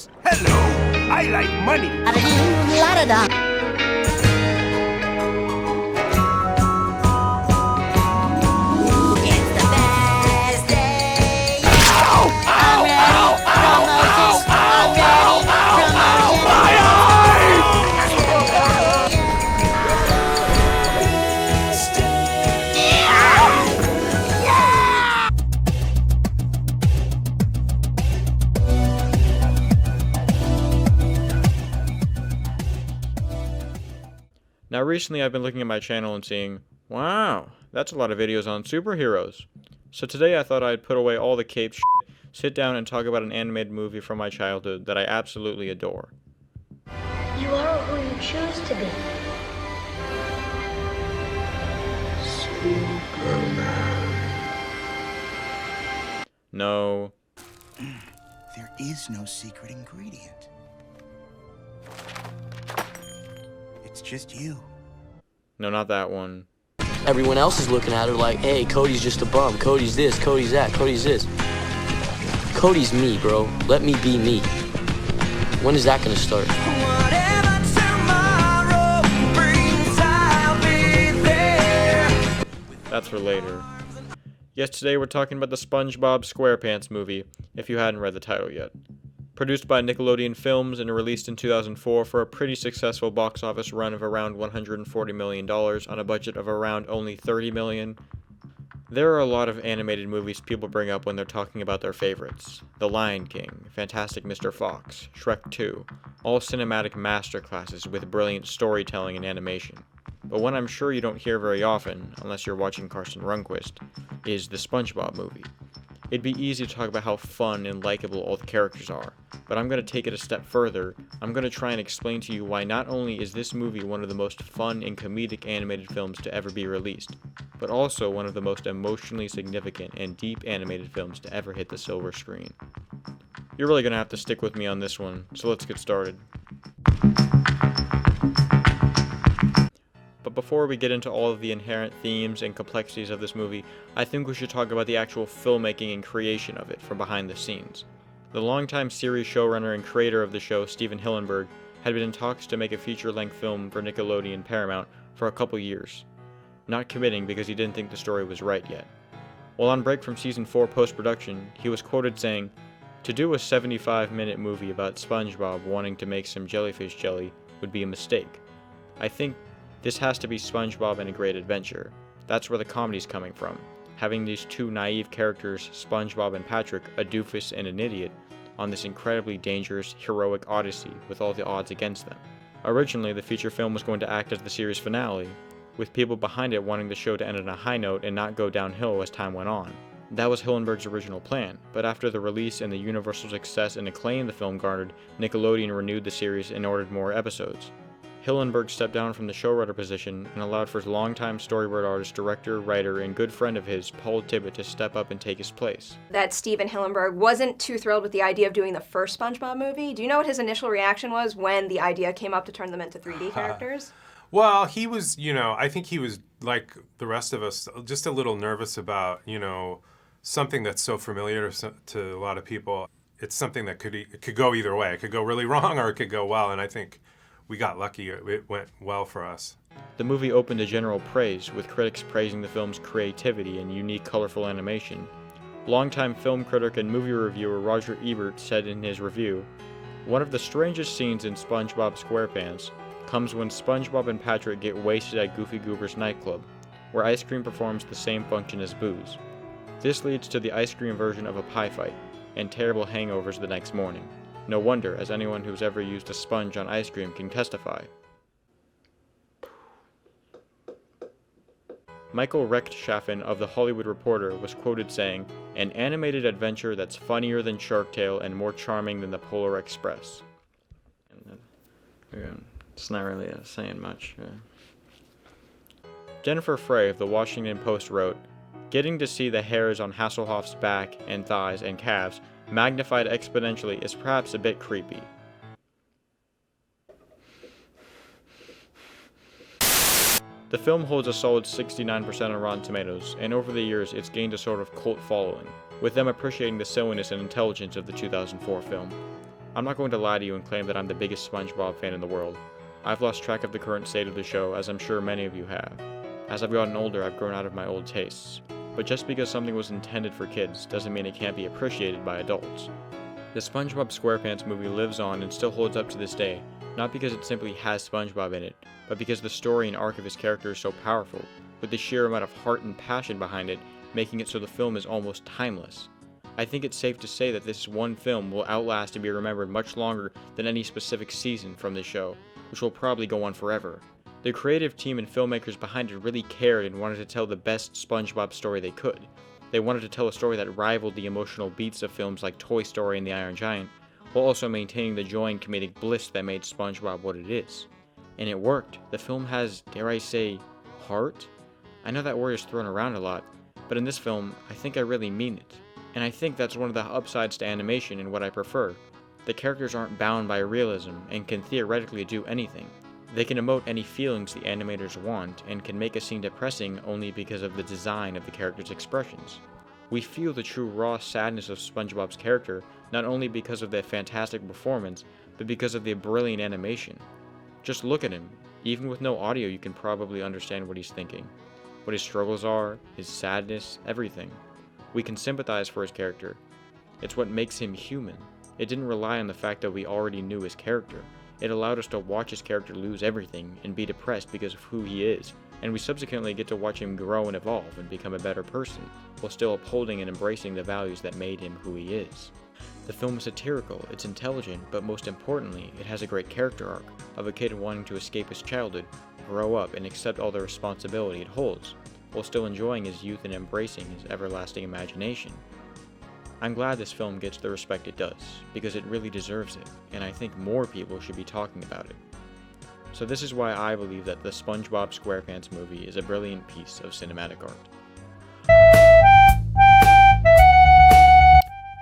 Hello, I like money. It's the best day. I'm ready. Promotions. I'm ready. Promotions. My eyes! Now recently I've been looking at my channel and seeing, wow, that's a lot of videos on superheroes. So today I thought I'd put away all the cape shit, sit down and talk about an animated movie from my childhood that I absolutely adore. You are who you choose to be. No. There is no secret ingredient. It's just you. No, not that one. Everyone else is looking at her like, hey, Cody's just a bum. Cody's this, Cody's that, Cody's this. Cody's me, bro. Let me be me. When is that gonna start? That's for later. Yes, today we're talking about the SpongeBob SquarePants movie, if you hadn't read the title yet. Produced by Nickelodeon Films and released in 2004 for a pretty successful box office run of around $140 million on a budget of around only $30 million. There are a lot of animated movies people bring up when they're talking about their favorites. The Lion King, Fantastic Mr. Fox, Shrek 2, all cinematic masterclasses with brilliant storytelling and animation. But one I'm sure you don't hear very often, unless you're watching Carson Runquist, is the SpongeBob movie. It'd be easy to talk about how fun and likable all the characters are, but I'm going to take it a step further. I'm going to try and explain to you why not only is this movie one of the most fun and comedic animated films to ever be released, but also one of the most emotionally significant and deep animated films to ever hit the silver screen. You're really going to have to stick with me on this one, so let's get started. But before we get into all of the inherent themes and complexities of this movie, I think we should talk about the actual filmmaking and creation of it from behind the scenes. The longtime series showrunner and creator of the show, Stephen Hillenburg, had been in talks to make a feature-length film for Nickelodeon Paramount for a couple years, not committing because he didn't think the story was right yet. While on break from season 4 post-production, he was quoted saying, "To do a 75-minute movie about SpongeBob wanting to make some jellyfish jelly would be a mistake. I think this has to be SpongeBob and a Great Adventure. That's where the comedy's coming from. Having these two naive characters, SpongeBob and Patrick, a doofus and an idiot, on this incredibly dangerous, heroic odyssey with all the odds against them." Originally, the feature film was going to act as the series finale, with people behind it wanting the show to end on a high note and not go downhill as time went on. That was Hillenburg's original plan, but after the release and the universal success and acclaim the film garnered, Nickelodeon renewed the series and ordered more episodes. Hillenburg stepped down from the showrunner position and allowed for his longtime storyboard artist, director, writer, and good friend of his, Paul Tibbitt, to step up and take his place. That Stephen Hillenburg wasn't too thrilled with the idea of doing the first SpongeBob movie. Do you know what his initial reaction was when the idea came up to turn them into 3D characters? Well, he was, I think he was, like the rest of us, just a little nervous about, something that's so familiar to a lot of people. It's something that could go either way. It could go really wrong or it could go well, and I think we got lucky. It went well for us. The movie opened to general praise, with critics praising the film's creativity and unique, colorful animation. Longtime film critic and movie reviewer Roger Ebert said in his review, "One of the strangest scenes in SpongeBob SquarePants comes when SpongeBob and Patrick get wasted at Goofy Goober's nightclub, where ice cream performs the same function as booze. This leads to the ice cream version of a pie fight, and terrible hangovers the next morning. No wonder, as anyone who's ever used a sponge on ice cream can testify." Michael Rechtschaffen of The Hollywood Reporter was quoted saying, "An animated adventure that's funnier than Shark Tale and more charming than the Polar Express." It's not really saying much. Jennifer Frey of The Washington Post wrote, "Getting to see the hairs on Hasselhoff's back and thighs and calves magnified exponentially is perhaps a bit creepy." The film holds a solid 69% on Rotten Tomatoes, and over the years it's gained a sort of cult following, with them appreciating the silliness and intelligence of the 2004 film. I'm not going to lie to you and claim that I'm the biggest SpongeBob fan in the world. I've lost track of the current state of the show, as I'm sure many of you have. As I've gotten older, I've grown out of my old tastes. But just because something was intended for kids doesn't mean it can't be appreciated by adults. The SpongeBob SquarePants movie lives on and still holds up to this day, not because it simply has SpongeBob in it, but because the story and arc of his character is so powerful, with the sheer amount of heart and passion behind it, making it so the film is almost timeless. I think it's safe to say that this one film will outlast and be remembered much longer than any specific season from the show, which will probably go on forever. The creative team and filmmakers behind it really cared and wanted to tell the best SpongeBob story they could. They wanted to tell a story that rivaled the emotional beats of films like Toy Story and The Iron Giant, while also maintaining the joy and comedic bliss that made SpongeBob what it is. And it worked. The film has, dare I say, heart? I know that word is thrown around a lot, but in this film, I think I really mean it. And I think that's one of the upsides to animation and what I prefer. The characters aren't bound by realism and can theoretically do anything. They can emote any feelings the animators want and can make a scene depressing only because of the design of the characters' expressions. We feel the true raw sadness of SpongeBob's character not only because of the fantastic performance, but because of the brilliant animation. Just look at him. Even with no audio, you can probably understand what he's thinking. What his struggles are, his sadness, everything. We can sympathize for his character. It's what makes him human. It didn't rely on the fact that we already knew his character. It allowed us to watch his character lose everything and be depressed because of who he is, and we subsequently get to watch him grow and evolve and become a better person, while still upholding and embracing the values that made him who he is. The film is satirical, it's intelligent, but most importantly, it has a great character arc of a kid wanting to escape his childhood, grow up, and accept all the responsibility it holds, while still enjoying his youth and embracing his everlasting imagination. I'm glad this film gets the respect it does, because it really deserves it, and I think more people should be talking about it. So this is why I believe that the SpongeBob SquarePants movie is a brilliant piece of cinematic art.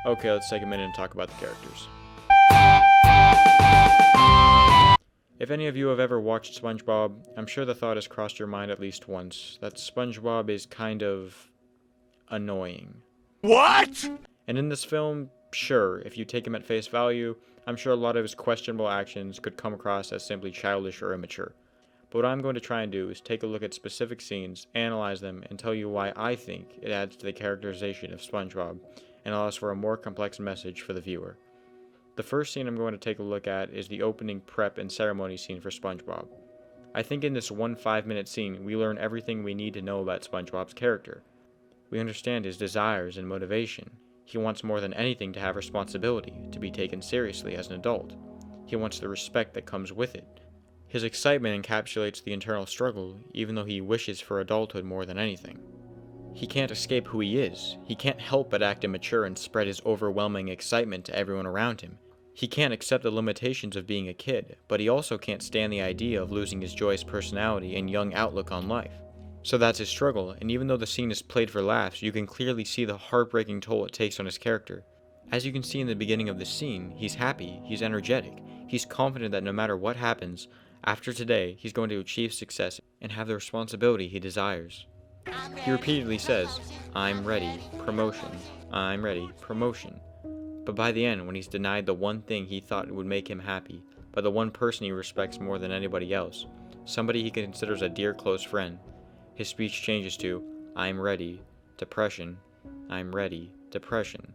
Okay, let's take a minute and talk about the characters. If any of you have ever watched SpongeBob, I'm sure the thought has crossed your mind at least once, that SpongeBob is kind of annoying. What? And in this film, sure, if you take him at face value, I'm sure a lot of his questionable actions could come across as simply childish or immature. But what I'm going to try and do is take a look at specific scenes, analyze them, and tell you why I think it adds to the characterization of SpongeBob, and allows for a more complex message for the viewer. The first scene I'm going to take a look at is the opening prep and ceremony scene for SpongeBob. I think in this 1 5-minute scene, we learn everything we need to know about SpongeBob's character. We understand his desires and motivation. He wants more than anything to have responsibility, to be taken seriously as an adult. He wants the respect that comes with it. His excitement encapsulates the internal struggle, even though he wishes for adulthood more than anything. He can't escape who he is. He can't help but act immature and spread his overwhelming excitement to everyone around him. He can't accept the limitations of being a kid, but he also can't stand the idea of losing his joyous personality and young outlook on life. So that's his struggle, and even though the scene is played for laughs, you can clearly see the heartbreaking toll it takes on his character. As you can see in the beginning of the scene, he's happy, he's energetic, he's confident that no matter what happens, after today, he's going to achieve success and have the responsibility he desires. He repeatedly says, "I'm ready, promotion, I'm ready, promotion." But by the end, when he's denied the one thing he thought would make him happy, by the one person he respects more than anybody else, somebody he considers a dear close friend, his speech changes to, "I'm ready, depression, I'm ready, depression."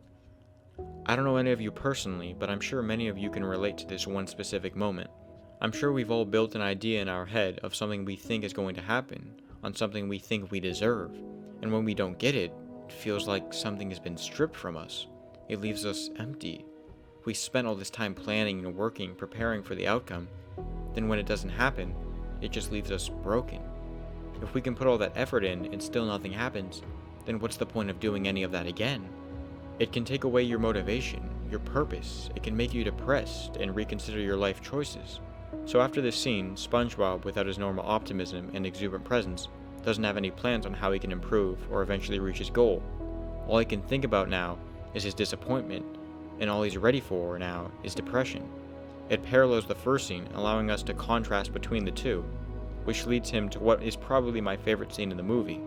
I don't know any of you personally, but I'm sure many of you can relate to this one specific moment. I'm sure we've all built an idea in our head of something we think is going to happen, on something we think we deserve, and when we don't get it, it feels like something has been stripped from us. It leaves us empty. We spent all this time planning and working, preparing for the outcome, then when it doesn't happen, it just leaves us broken. If we can put all that effort in and still nothing happens, then what's the point of doing any of that again? It can take away your motivation, your purpose, it can make you depressed and reconsider your life choices. So after this scene, SpongeBob, without his normal optimism and exuberant presence, doesn't have any plans on how he can improve or eventually reach his goal. All he can think about now is his disappointment, and all he's ready for now is depression. It parallels the first scene, allowing us to contrast between the two, which leads him to what is probably my favorite scene in the movie.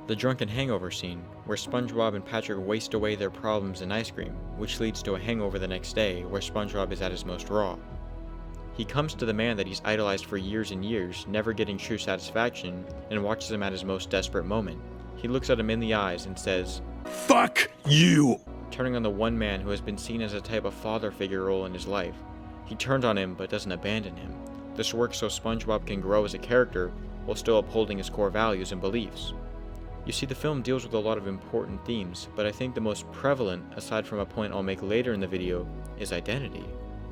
The drunken hangover scene, where SpongeBob and Patrick waste away their problems in ice cream, which leads to a hangover the next day where SpongeBob is at his most raw. He comes to the man that he's idolized for years and years, never getting true satisfaction, and watches him at his most desperate moment. He looks at him in the eyes and says, Fuck you! turning on the one man who has been seen as a type of father figure role in his life. He turns on him but doesn't abandon him. This works so SpongeBob can grow as a character while still upholding his core values and beliefs. You see, the film deals with a lot of important themes, but I think the most prevalent, aside from a point I'll make later in the video, is identity.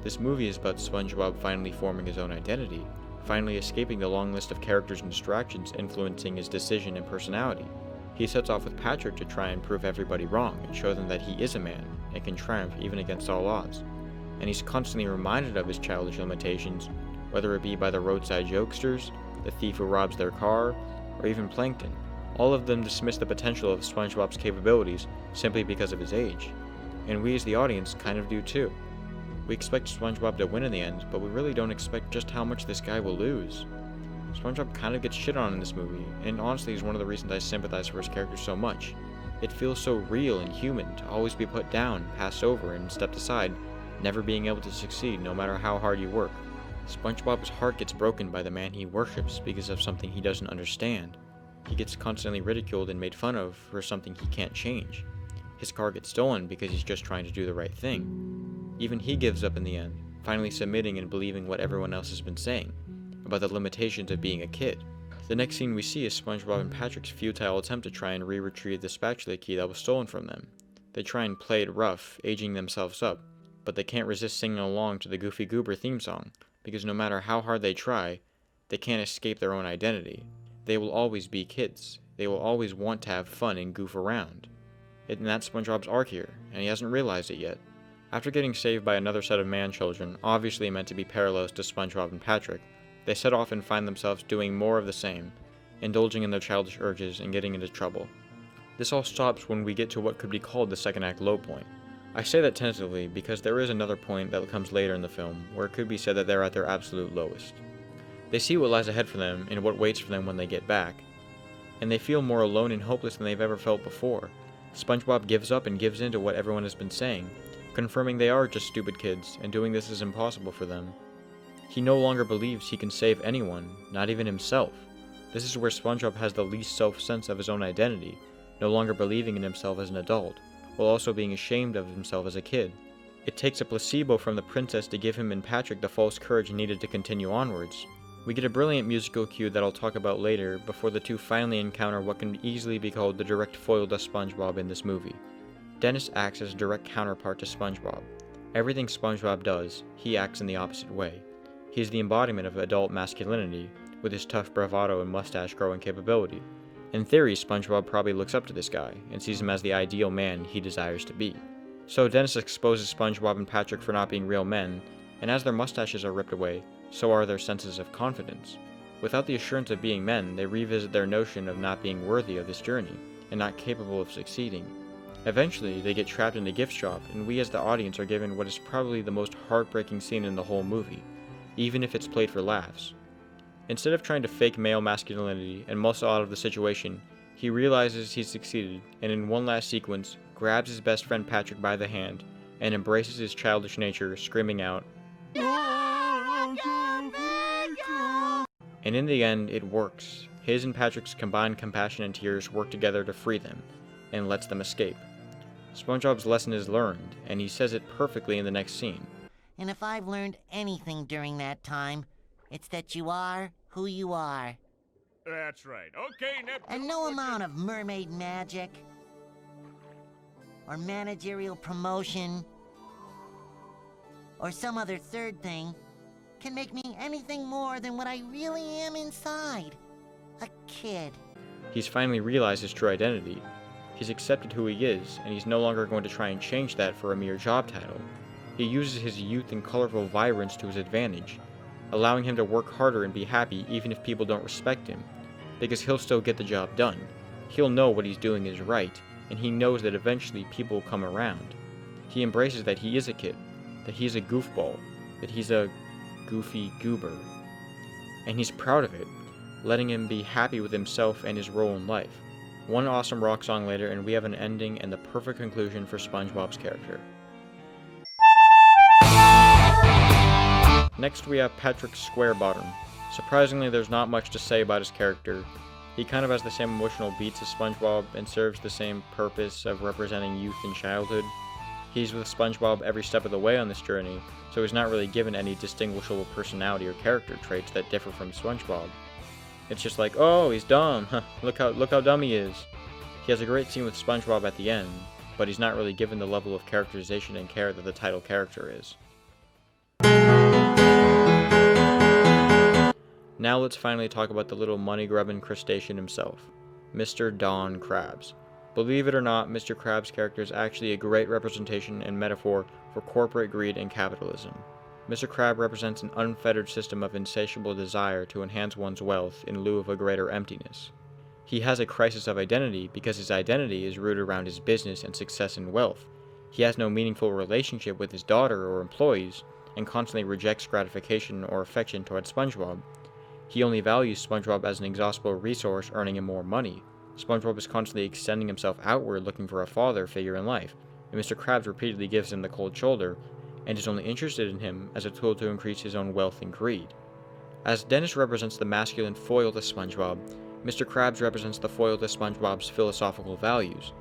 This movie is about SpongeBob finally forming his own identity, finally escaping the long list of characters and distractions influencing his decision and personality. He sets off with Patrick to try and prove everybody wrong and show them that he is a man and can triumph even against all odds. And he's constantly reminded of his childish limitations, whether it be by the roadside jokesters, the thief who robs their car, or even Plankton. All of them dismiss the potential of SpongeBob's capabilities simply because of his age. And we as the audience kind of do too. We expect SpongeBob to win in the end, but we really don't expect just how much this guy will lose. SpongeBob kind of gets shit on in this movie, and honestly is one of the reasons I sympathize for his character so much. It feels so real and human to always be put down, passed over, and stepped aside, never being able to succeed no matter how hard you work. SpongeBob's heart gets broken by the man he worships because of something he doesn't understand. He gets constantly ridiculed and made fun of for something he can't change. His car gets stolen because he's just trying to do the right thing. Even he gives up in the end, finally submitting and believing what everyone else has been saying about the limitations of being a kid. The next scene we see is SpongeBob and Patrick's futile attempt to try and retrieve the spatula key that was stolen from them. They try and play it rough, aging themselves up, but they can't resist singing along to the Goofy Goober theme song, because no matter how hard they try, they can't escape their own identity. They will always be kids. They will always want to have fun and goof around. And that's SpongeBob's arc here, and he hasn't realized it yet. After getting saved by another set of man-children, obviously meant to be parallels to SpongeBob and Patrick, they set off and find themselves doing more of the same, indulging in their childish urges and getting into trouble. This all stops when we get to what could be called the second act low point. I say that tentatively because there is another point that comes later in the film where it could be said that they're at their absolute lowest. They see what lies ahead for them and what waits for them when they get back, and they feel more alone and hopeless than they've ever felt before. SpongeBob gives up and gives in to what everyone has been saying, confirming they are just stupid kids and doing this is impossible for them. He no longer believes he can save anyone, not even himself. This is where SpongeBob has the least self-sense of his own identity, no longer believing in himself as an adult, while also being ashamed of himself as a kid. It takes a placebo from the princess to give him and Patrick the false courage needed to continue onwards. We get a brilliant musical cue that I'll talk about later before the two finally encounter what can easily be called the direct foil to SpongeBob in this movie. Dennis acts as a direct counterpart to SpongeBob. Everything SpongeBob does, he acts in the opposite way. He is the embodiment of adult masculinity, with his tough bravado and mustache-growing capability. In theory, SpongeBob probably looks up to this guy, and sees him as the ideal man he desires to be. So Dennis exposes SpongeBob and Patrick for not being real men, and as their mustaches are ripped away, so are their senses of confidence. Without the assurance of being men, they revisit their notion of not being worthy of this journey, and not capable of succeeding. Eventually, they get trapped in a gift shop, and we as the audience are given what is probably the most heartbreaking scene in the whole movie, even if it's played for laughs. Instead of trying to fake male masculinity and muscle out of the situation, he realizes he's succeeded, and in one last sequence, grabs his best friend Patrick by the hand, and embraces his childish nature, screaming out, and in the end, it works. His and Patrick's combined compassion and tears work together to free them, and lets them escape. SpongeBob's lesson is learned, and he says it perfectly in the next scene. And if I've learned anything during that time, it's that you are who you are. That's right. Okay, Neptune. And no amount of mermaid magic, or managerial promotion, or some other third thing can make me anything more than what I really am inside. A kid. He's finally realized his true identity. He's accepted who he is, and he's no longer going to try and change that for a mere job title. He uses his youth and colorful vibrance to his advantage, allowing him to work harder and be happy even if people don't respect him, because he'll still get the job done. He'll know what he's doing is right, and he knows that eventually people will come around. He embraces that he is a kid, that he's a goofball, that he's a goofy goober, and he's proud of it, letting him be happy with himself and his role in life. One awesome rock song later, and we have an ending and the perfect conclusion for SpongeBob's character. Next we have Patrick Squarebottom. Surprisingly, there's not much to say about his character. He kind of has the same emotional beats as SpongeBob and serves the same purpose of representing youth and childhood. He's with SpongeBob every step of the way on this journey, so he's not really given any distinguishable personality or character traits that differ from SpongeBob. It's just like, oh, he's dumb, look how dumb he is. He has a great scene with SpongeBob at the end, but he's not really given the level of characterization and care that the title character is. Now let's finally talk about the little money-grubbing crustacean himself, Mr. Don Krabs. Believe it or not, Mr. Krabs' character is actually a great representation and metaphor for corporate greed and capitalism. Mr. Crab represents an unfettered system of insatiable desire to enhance one's wealth in lieu of a greater emptiness. He has a crisis of identity because his identity is rooted around his business and success and wealth. He has no meaningful relationship with his daughter or employees, and constantly rejects gratification or affection towards SpongeBob. He only values SpongeBob as an exhaustible resource, earning him more money. SpongeBob is constantly extending himself outward looking for a father figure in life, and Mr. Krabs repeatedly gives him the cold shoulder, and is only interested in him as a tool to increase his own wealth and greed. As Dennis represents the masculine foil to SpongeBob, Mr. Krabs represents the foil to SpongeBob's philosophical values.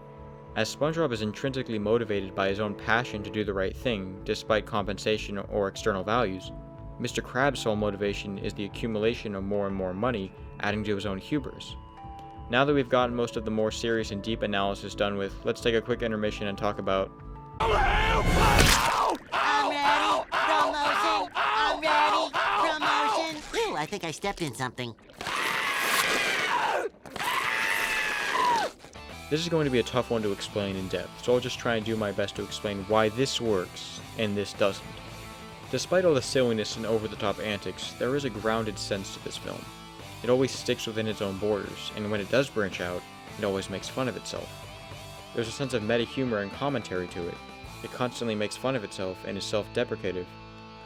As SpongeBob is intrinsically motivated by his own passion to do the right thing, despite compensation or external values, Mr. Krabs' sole motivation is the accumulation of more and more money, adding to his own hubris. Now that we've gotten most of the more serious and deep analysis done with, let's take a quick intermission and talk about... I'm ready! Promotion! I'm ready! Promotion! Ooh, I think I stepped in something. This is going to be a tough one to explain in depth, so I'll just try and do my best to explain why this works and this doesn't. Despite all the silliness and over-the-top antics, there is a grounded sense to this film. It always sticks within its own borders, and when it does branch out, it always makes fun of itself. There's a sense of meta-humor and commentary to it. It constantly makes fun of itself and is self-deprecative,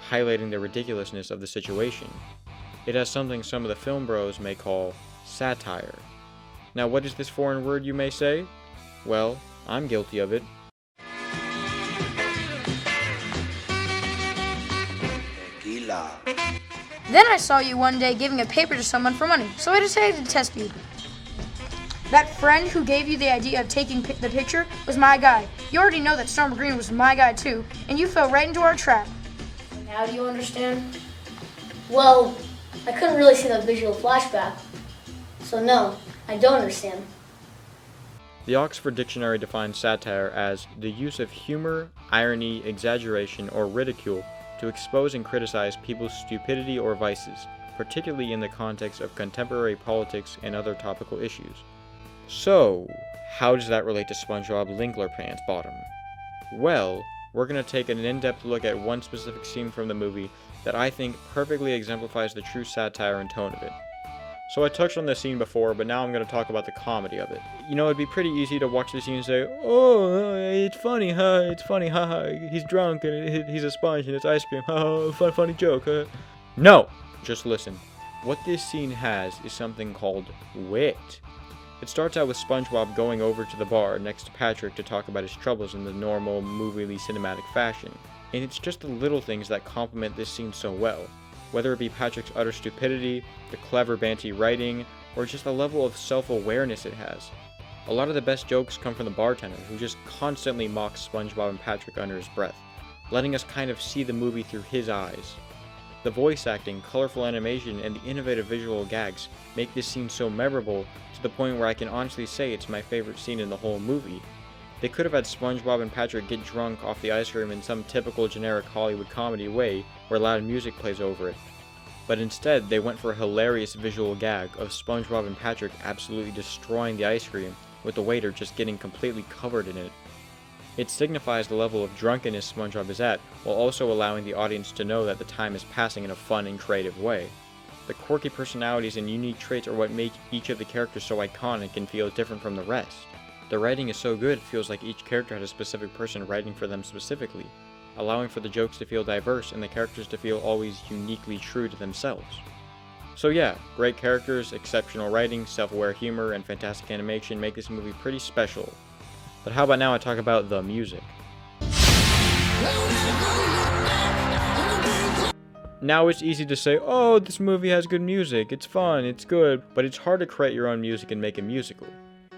highlighting the ridiculousness of the situation. It has something some of the film bros may call satire. Now what is this foreign word, you may say? Well, I'm guilty of it. Then I saw you one day giving a paper to someone for money, so I decided to test you. That friend who gave you the idea of taking the picture was my guy. You already know that Storm Green was my guy too, and you fell right into our trap. Now do you understand? Well, I couldn't really see the visual flashback, so no, I don't understand. The Oxford Dictionary defines satire as the use of humor, irony, exaggeration, or ridicule to expose and criticize people's stupidity or vices, particularly in the context of contemporary politics and other topical issues. So, how does that relate to SpongeBob Linklerpants Bottom? Well, we're going to take an in-depth look at one specific scene from the movie that I think perfectly exemplifies the true satire and tone of it. So I touched on this scene before, but now I'm going to talk about the comedy of it. You know, it'd be pretty easy to watch this scene and say, oh, it's funny, it's funny, he's drunk and he's a sponge and it's ice cream, funny joke, No! Just listen. What this scene has is something called wit. It starts out with SpongeBob going over to the bar next to Patrick to talk about his troubles in the normal, movie-ly cinematic fashion. And it's just the little things that complement this scene so well. Whether it be Patrick's utter stupidity, the clever banty writing, or just the level of self-awareness it has. A lot of the best jokes come from the bartender, who just constantly mocks SpongeBob and Patrick under his breath, letting us kind of see the movie through his eyes. The voice acting, colorful animation, and the innovative visual gags make this scene so memorable to the point where I can honestly say it's my favorite scene in the whole movie. They could have had SpongeBob and Patrick get drunk off the ice cream in some typical generic Hollywood comedy way where loud music plays over it. But instead, they went for a hilarious visual gag of SpongeBob and Patrick absolutely destroying the ice cream, with the waiter just getting completely covered in it. It signifies the level of drunkenness SpongeBob is at, while also allowing the audience to know that the time is passing in a fun and creative way. The quirky personalities and unique traits are what make each of the characters so iconic and feel different from the rest. The writing is so good it feels like each character had a specific person writing for them specifically, allowing for the jokes to feel diverse and the characters to feel always uniquely true to themselves. So yeah, great characters, exceptional writing, self-aware humor, and fantastic animation make this movie pretty special. But how about now I talk about the music? Now it's easy to say, oh, this movie has good music, it's fun, it's good, but it's hard to create your own music and make a musical.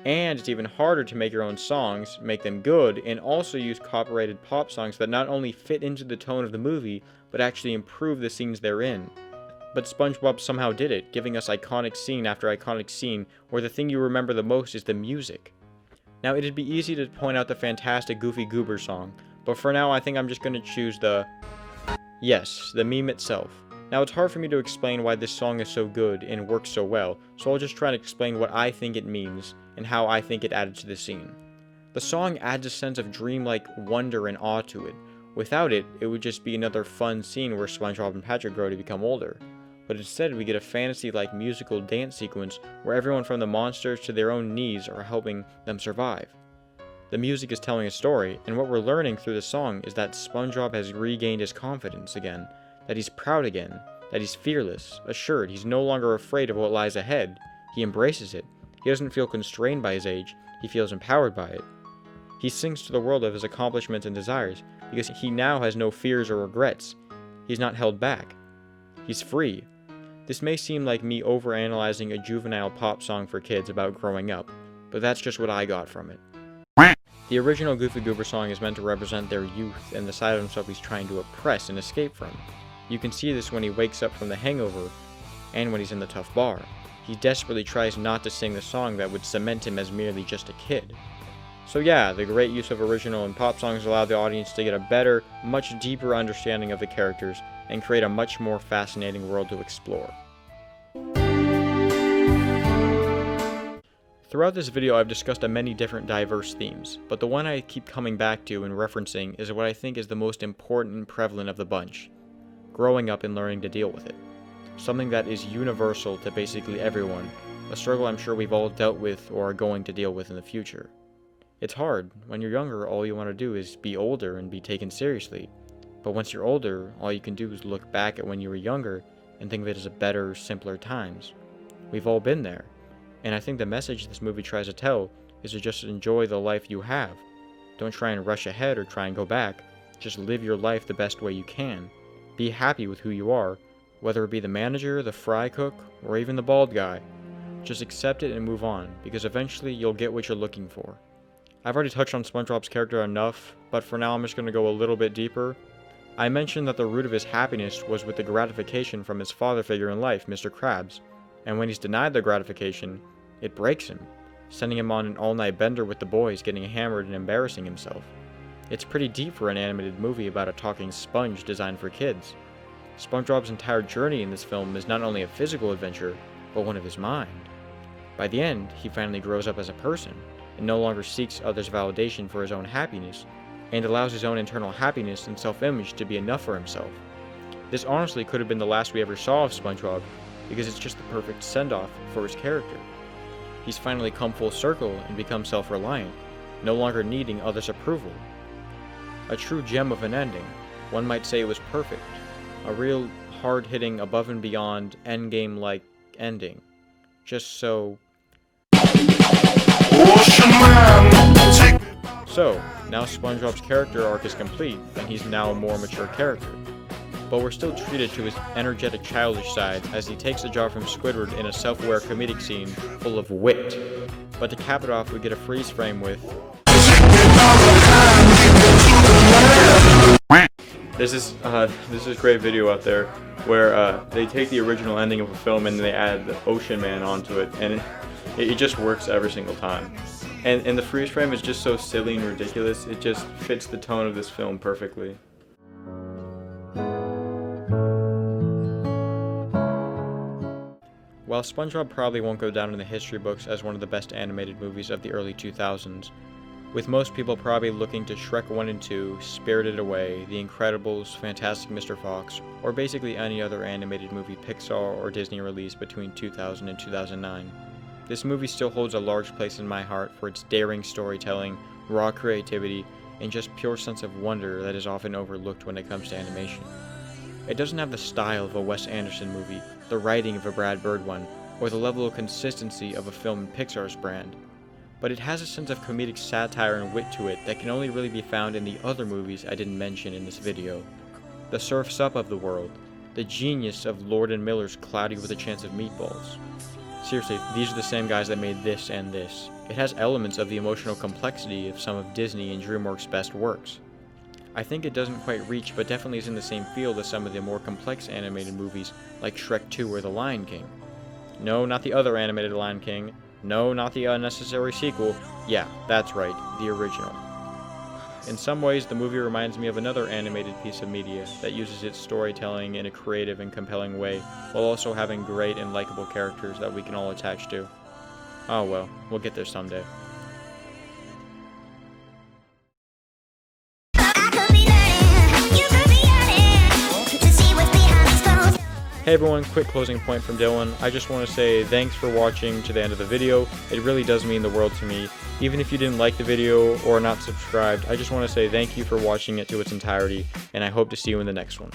And it's even harder to make your own songs, make them good, and also use copyrighted pop songs that not only fit into the tone of the movie, but actually improve the scenes they're in. But SpongeBob somehow did it, giving us iconic scene after iconic scene, where the thing you remember the most is the music. Now it'd be easy to point out the fantastic Goofy Goober song, but for now I think I'm just going to choose the meme itself. Now it's hard for me to explain why this song is so good and works so well, so I'll just try to explain what I think it means and how I think it added to the scene. The song adds a sense of dreamlike wonder and awe to it. Without it, it would just be another fun scene where SpongeBob and Patrick grow to become older. But instead we get a fantasy-like musical dance sequence where everyone from the monsters to their own knees are helping them survive. The music is telling a story, and what we're learning through the song is that SpongeBob has regained his confidence again, that he's proud again, that he's fearless, assured, he's no longer afraid of what lies ahead. He embraces it. He doesn't feel constrained by his age, he feels empowered by it. He sings to the world of his accomplishments and desires, because he now has no fears or regrets. He's not held back. He's free. This may seem like me overanalyzing a juvenile pop song for kids about growing up, but that's just what I got from it. The original Goofy Goober song is meant to represent their youth and the side of himself he's trying to oppress and escape from. You can see this when he wakes up from the hangover and when he's in the tough bar. He desperately tries not to sing the song that would cement him as merely just a kid. So yeah, the great use of original and pop songs allow the audience to get a better, much deeper understanding of the characters and create a much more fascinating world to explore. Throughout this video I've discussed many different diverse themes, but the one I keep coming back to and referencing is what I think is the most important and prevalent of the bunch: growing up and learning to deal with it. Something that is universal to basically everyone, a struggle I'm sure we've all dealt with or are going to deal with in the future. It's hard. When you're younger, all you want to do is be older and be taken seriously. But once you're older, all you can do is look back at when you were younger and think of it as a better, simpler times. We've all been there. And I think the message this movie tries to tell is to just enjoy the life you have. Don't try and rush ahead or try and go back. Just live your life the best way you can. Be happy with who you are, whether it be the manager, the fry cook, or even the bald guy. Just accept it and move on, because eventually you'll get what you're looking for. I've already touched on SpongeBob's character enough, but for now I'm just going to go a little bit deeper. I mentioned that the root of his happiness was with the gratification from his father figure in life, Mr. Krabs. And when he's denied the gratification, it breaks him, sending him on an all-night bender with the boys, getting hammered and embarrassing himself. It's pretty deep for an animated movie about a talking sponge designed for kids. SpongeBob's entire journey in this film is not only a physical adventure, but one of his mind. By the end, he finally grows up as a person, and no longer seeks others' validation for his own happiness, and allows his own internal happiness and self-image to be enough for himself. This honestly could have been the last we ever saw of SpongeBob, because it's just the perfect send-off for his character. He's finally come full circle and become self-reliant, no longer needing others' approval. A true gem of an ending. One might say it was perfect. A real hard-hitting, above and beyond, endgame-like ending. Just so... So, now SpongeBob's character arc is complete, and he's now a more mature character. But we're still treated to his energetic childish side as he takes a job from Squidward in a self-aware comedic scene full of wit. But to cap it off, we get a freeze frame with... There's this great video out there where they take the original ending of a film and they add the Ocean Man onto it, and it just works every single time. And the freeze frame is just so silly and ridiculous, it just fits the tone of this film perfectly. While SpongeBob probably won't go down in the history books as one of the best animated movies of the early 2000s, with most people probably looking to Shrek 1 and 2, Spirited Away, The Incredibles, Fantastic Mr. Fox, or basically any other animated movie Pixar or Disney released between 2000 and 2009. This movie still holds a large place in my heart for its daring storytelling, raw creativity, and just pure sense of wonder that is often overlooked when it comes to animation. It doesn't have the style of a Wes Anderson movie, the writing of a Brad Bird one, or the level of consistency of a film in Pixar's brand. But it has a sense of comedic satire and wit to it that can only really be found in the other movies I didn't mention in this video. The Surf's Up of the world, the genius of Lord and Miller's Cloudy with a Chance of Meatballs. Seriously, these are the same guys that made this and this. It has elements of the emotional complexity of some of Disney and DreamWorks' best works. I think it doesn't quite reach, but definitely is in the same field as some of the more complex animated movies like Shrek 2 or The Lion King. No, not the other animated Lion King. No, not the unnecessary sequel. Yeah, that's right, the original. In some ways, the movie reminds me of another animated piece of media that uses its storytelling in a creative and compelling way, while also having great and likable characters that we can all attach to. Oh well, we'll get there someday. Hey everyone, quick closing point from Dylan. I just want to say thanks for watching to the end of the video. It really does mean the world to me. Even if you didn't like the video or are not subscribed, I just want to say thank you for watching it to its entirety, and I hope to see you in the next one.